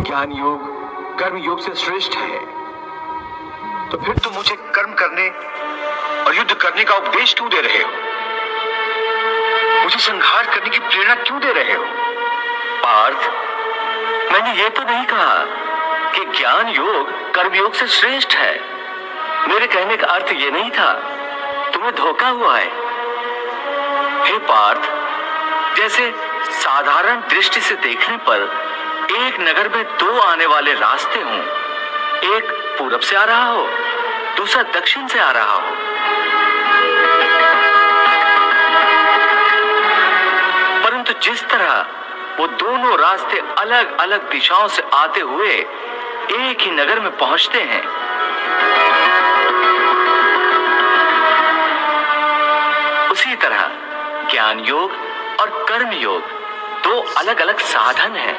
ज्ञान योग कर्म योग से श्रेष्ठ है, तो फिर तुम मुझे कर्म करने और युद्ध करने का उपदेश क्यों दे रहे हो? मुझे संहार करने की प्रेरणा क्यों दे रहे हो? पार्थ, मैंने ये तो नहीं कहा कि ज्ञान योग कर्म योग से श्रेष्ठ है। मेरे कहने का अर्थ ये नहीं था। तुम्हें धोखा हुआ है। हे पार्थ, जैसे साधारण दृष्टि से देखने पर एक नगर में दो आने वाले रास्ते हों, एक पूरब से आ रहा हो, दूसरा दक्षिण से आ रहा हो, परंतु जिस तरह वो दोनों रास्ते अलग अलग दिशाओं से आते हुए एक ही नगर में पहुंचते हैं, उसी तरह ज्ञान योग और कर्म योग दो अलग अलग साधन हैं,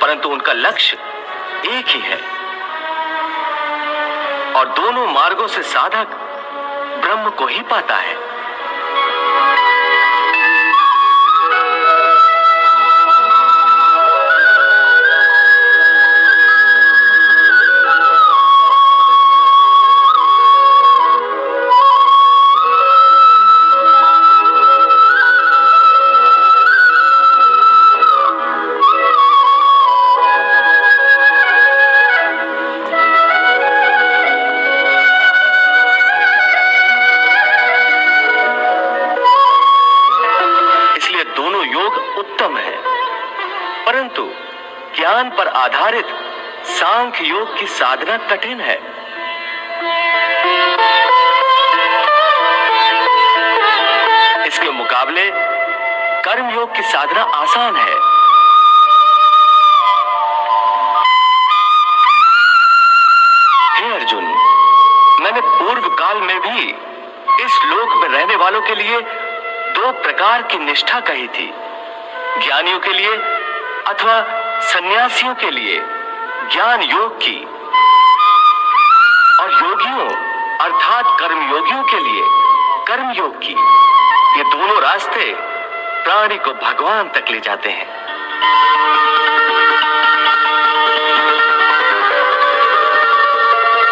परंतु उनका लक्ष्य एक ही है और दोनों मार्गों से साधक ब्रह्म को ही पाता है। दोनों योग उत्तम है, परंतु ज्ञान पर आधारित सांख्य योग की साधना कठिन है। इसके मुकाबले कर्म योग की साधना आसान है। हे अर्जुन, मैंने पूर्व काल में भी इस लोक में रहने वालों के लिए दो प्रकार की निष्ठा कही थी, ज्ञानियों के लिए अथवा सन्यासियों के लिए ज्ञान योग की, और योगियों अर्थात कर्मयोगियों के लिए कर्म योग की। ये दोनों रास्ते प्राणी को भगवान तक ले जाते हैं।